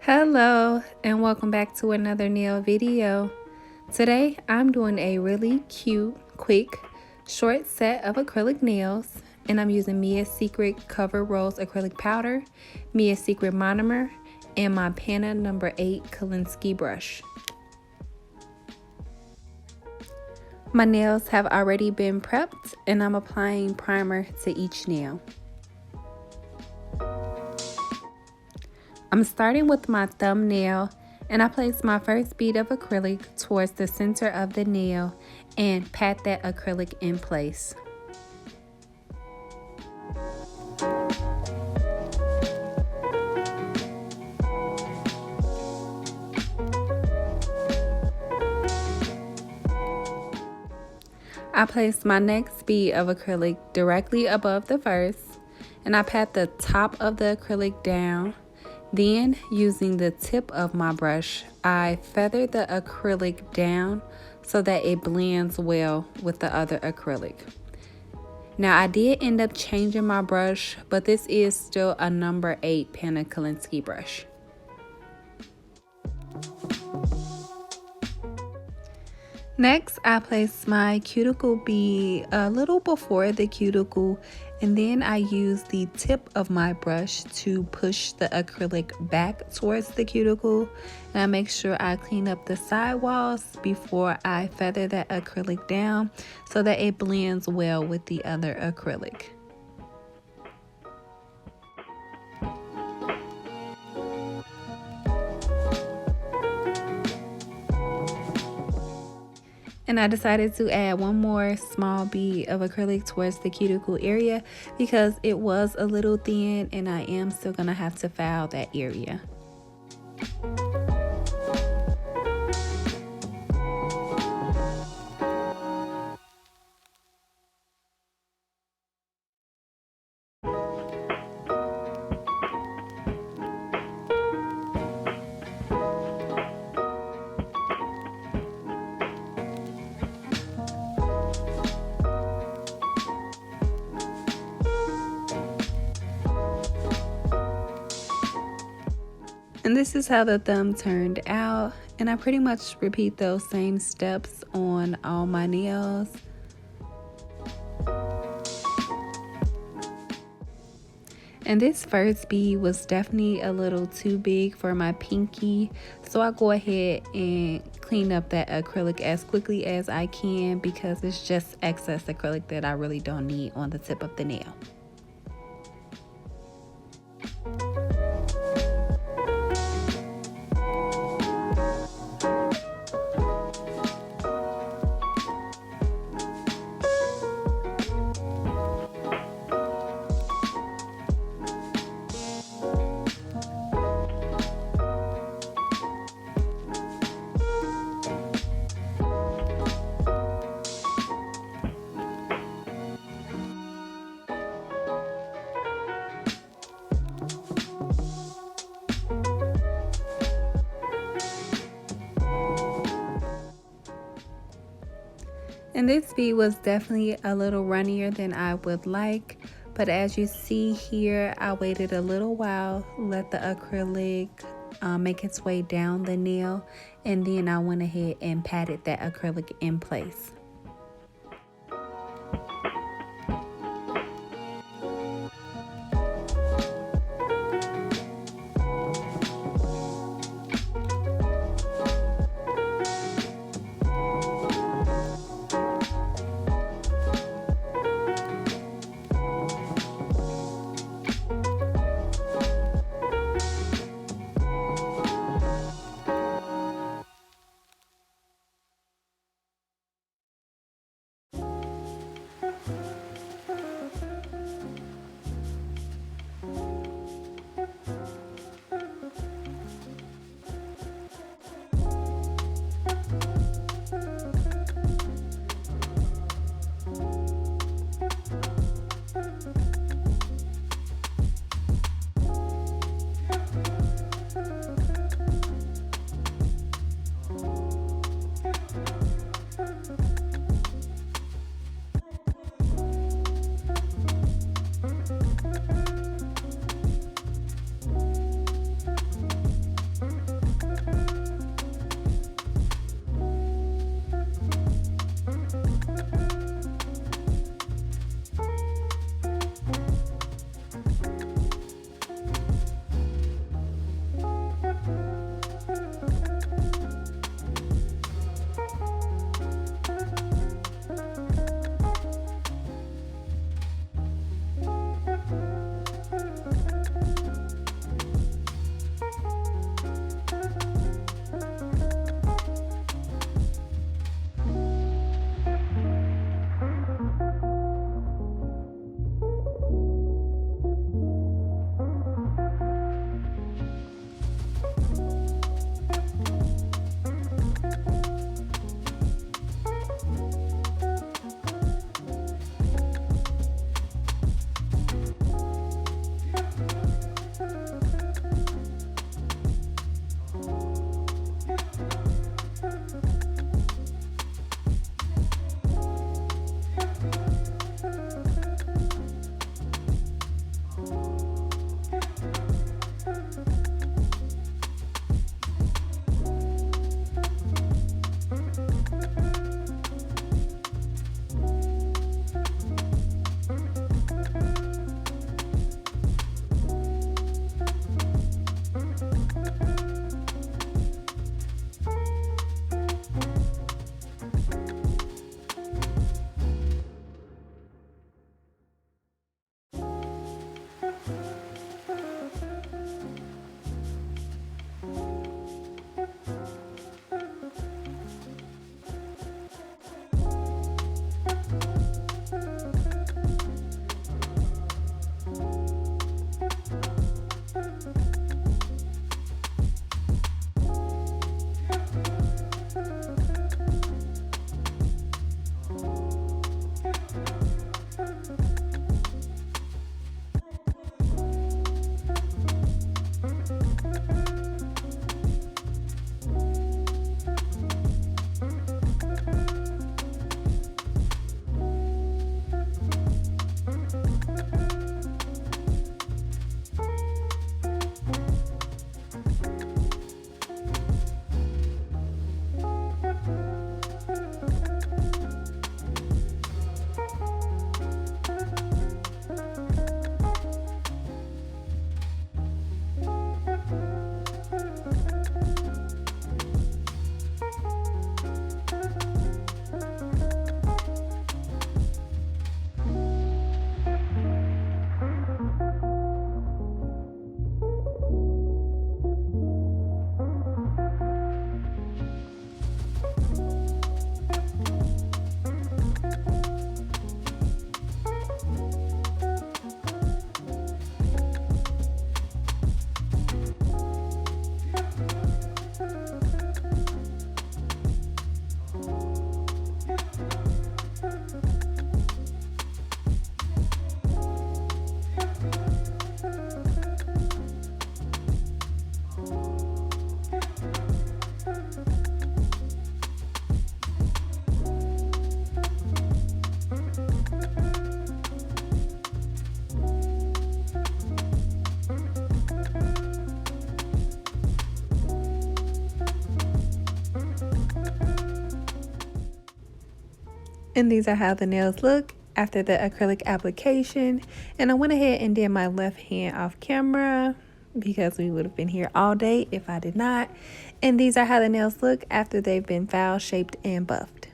Hello and welcome back to another nail video. Today I'm doing a really cute, quick, short set of acrylic nails, and I'm using Mia's Secret Cover Rose acrylic powder, Mia's Secret monomer, and my Panna No. 8 Kolinsky brush. My nails have already been prepped and I'm applying primer to each nail. I'm starting with my thumbnail, and I place my first bead of acrylic towards the center of the nail and pat that acrylic in place. I place my next bead of acrylic directly above the first, and I pat the top of the acrylic down. Then, using the tip of my brush, I feather the acrylic down so that it blends well with the other acrylic. Now, I did end up changing my brush, but this is still a No. 8 Panna Kolinsky brush. Next, I place my cuticle bead a little before the cuticle, and then I use the tip of my brush to push the acrylic back towards the cuticle. And I make sure I clean up the side walls before I feather that acrylic down so that it blends well with the other acrylic. And I decided to add one more small bead of acrylic towards the cuticle area because it was a little thin and I am still going to have to file that area. And this is how the thumb turned out, and I pretty much repeat those same steps on all my nails. And this first bead was definitely a little too big for my pinky, so I go ahead and clean up that acrylic as quickly as I can because it's just excess acrylic that I really don't need on the tip of the nail. And this bead was definitely a little runnier than I would like, but as you see here, I waited a little while, let the acrylic make its way down the nail, and then I went ahead and patted that acrylic in place. And these are how the nails look after the acrylic application. And I went ahead and did my left hand off camera because we would have been here all day if I did not. And these are how the nails look after they've been foul shaped and buffed.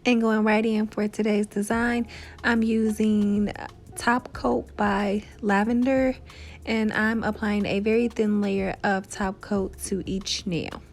And going right in for today's design, I'm using Top Coat by Lavender, and I'm applying a very thin layer of top coat to each nail.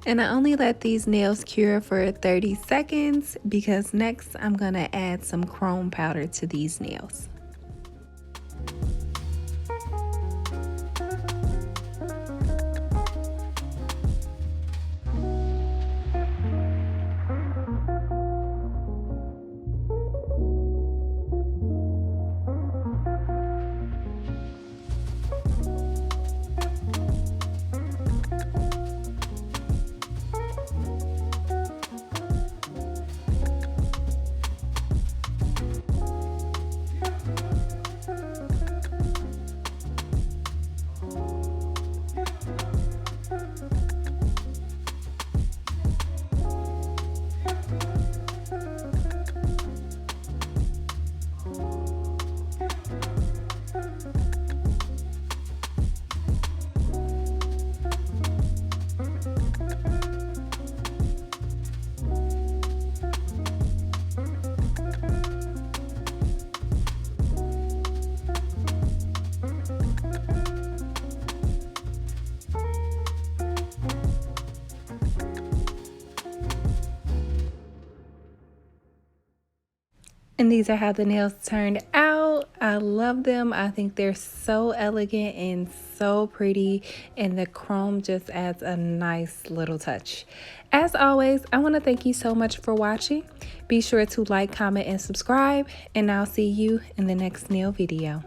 And I only let these nails cure for 30 seconds because next I'm gonna add some chrome powder to these nails. And these are how the nails turned out. I love them. I think they're so elegant and so pretty, and the chrome just adds a nice little touch. As always, I want to thank you so much for watching. Be sure to like, comment, and subscribe, and I'll see you in the next nail video.